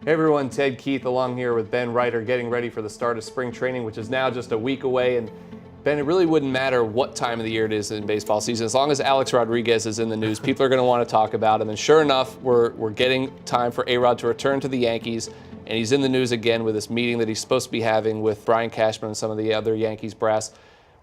Hey everyone, Ted Keith along here with Ben Reiter getting ready for the start of spring training, which is now just a week away. And Ben, it really wouldn't matter what time of the year it is in baseball season. As long as Alex Rodriguez is in the news, people are going to want to talk about him. And sure enough, we're getting time for A-Rod to return to the Yankees. And he's in the news again with this meeting that he's supposed to be having with Brian Cashman and some of the other Yankees brass.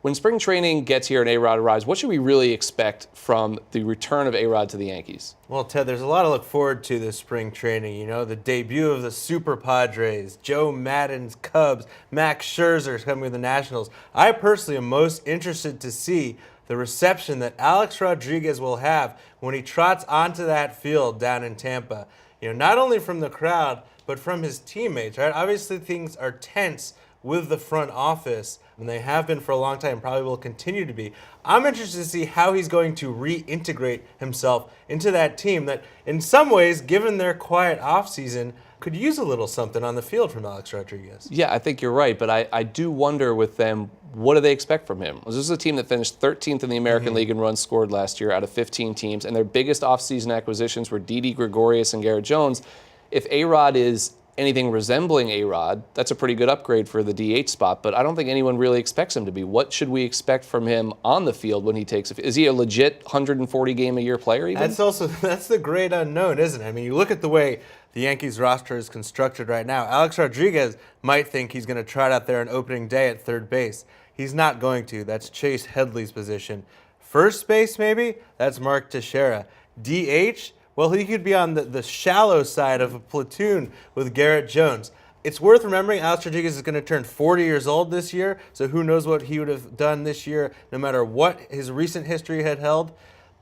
When spring training gets here and A-Rod arrives, what should we really expect from the return of A-Rod to the Yankees? Well, Ted, there's a lot to look forward to this spring training. You know, the debut of the Super Padres, Joe Maddon's Cubs, Max Scherzer's coming with the Nationals. I personally am most interested to see the reception that Alex Rodriguez will have when he trots onto that field down in Tampa. You know, not only from the crowd, but from his teammates, right? Obviously, things are tense with the front office, and they have been for a long time, probably will continue to be. I'm interested to see how he's going to reintegrate himself into that team that, in some ways, given their quiet offseason, could use a little something on the field from Alex Rodriguez. Yeah, I think you're right, but I do wonder with them, what do they expect from him? This is a team that finished 13th in the American League in runs scored last year out of 15 teams, and their biggest offseason acquisitions were Didi Gregorius and Garrett Jones. If A-Rod is anything resembling A-Rod, that's a pretty good upgrade for the DH spot, but I don't think anyone really expects him to be. What should we expect from him on the field when he takes Is he a legit 140 game a year player even? That's the great unknown, isn't it? I mean, you look at the way the Yankees roster is constructed right now. Alex Rodriguez might think he's going to trot out there on opening day at third base. He's not going to. That's Chase Headley's position. First base, maybe? That's Mark Teixeira. DH? Well, he could be on the shallow side of a platoon with Garrett Jones. It's worth remembering Alex Rodriguez is going to turn 40 years old this year, so who knows what he would have done this year, no matter what his recent history had held.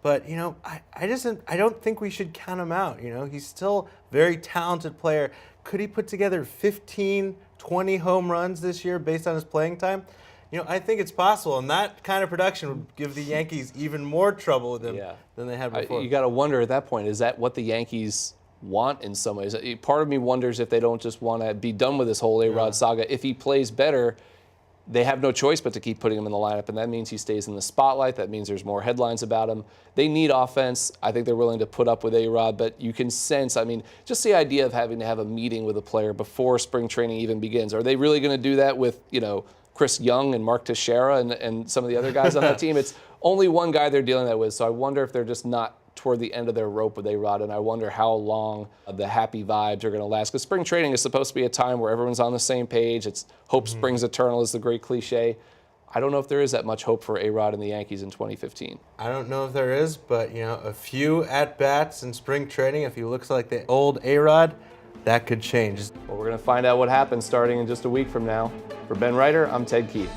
But, you know, I don't think we should count him out. You know, he's still a very talented player. Could he put together 15, 20 home runs this year based on his playing time? You know, I think it's possible, and that kind of production would give the Yankees even more trouble with him than they had before. You got to wonder at that point, is that what the Yankees want in some ways? Part of me wonders if they don't just want to be done with this whole A-Rod saga. If he plays better, they have no choice but to keep putting him in the lineup, and that means he stays in the spotlight. That means there's more headlines about him. They need offense. I think they're willing to put up with A-Rod, but you can sense, I mean, just the idea of having to have a meeting with a player before spring training even begins. Are they really going to do that with, you know, Chris Young and Mark Teixeira and some of the other guys on that team? It's only one guy they're dealing that with, so I wonder if they're just not toward the end of their rope with A-Rod, and I wonder how long the happy vibes are going to last. Because spring training is supposed to be a time where everyone's on the same page. It's hope springs eternal is the great cliche. I don't know if there is that much hope for A-Rod and the Yankees in 2015. I don't know if there is, but, you know, a few at-bats in spring training, if he looks like the old A-Rod, that could change. Well, we're going to find out what happens starting in just a week from now. For Ben Reiter, I'm Ted Keith.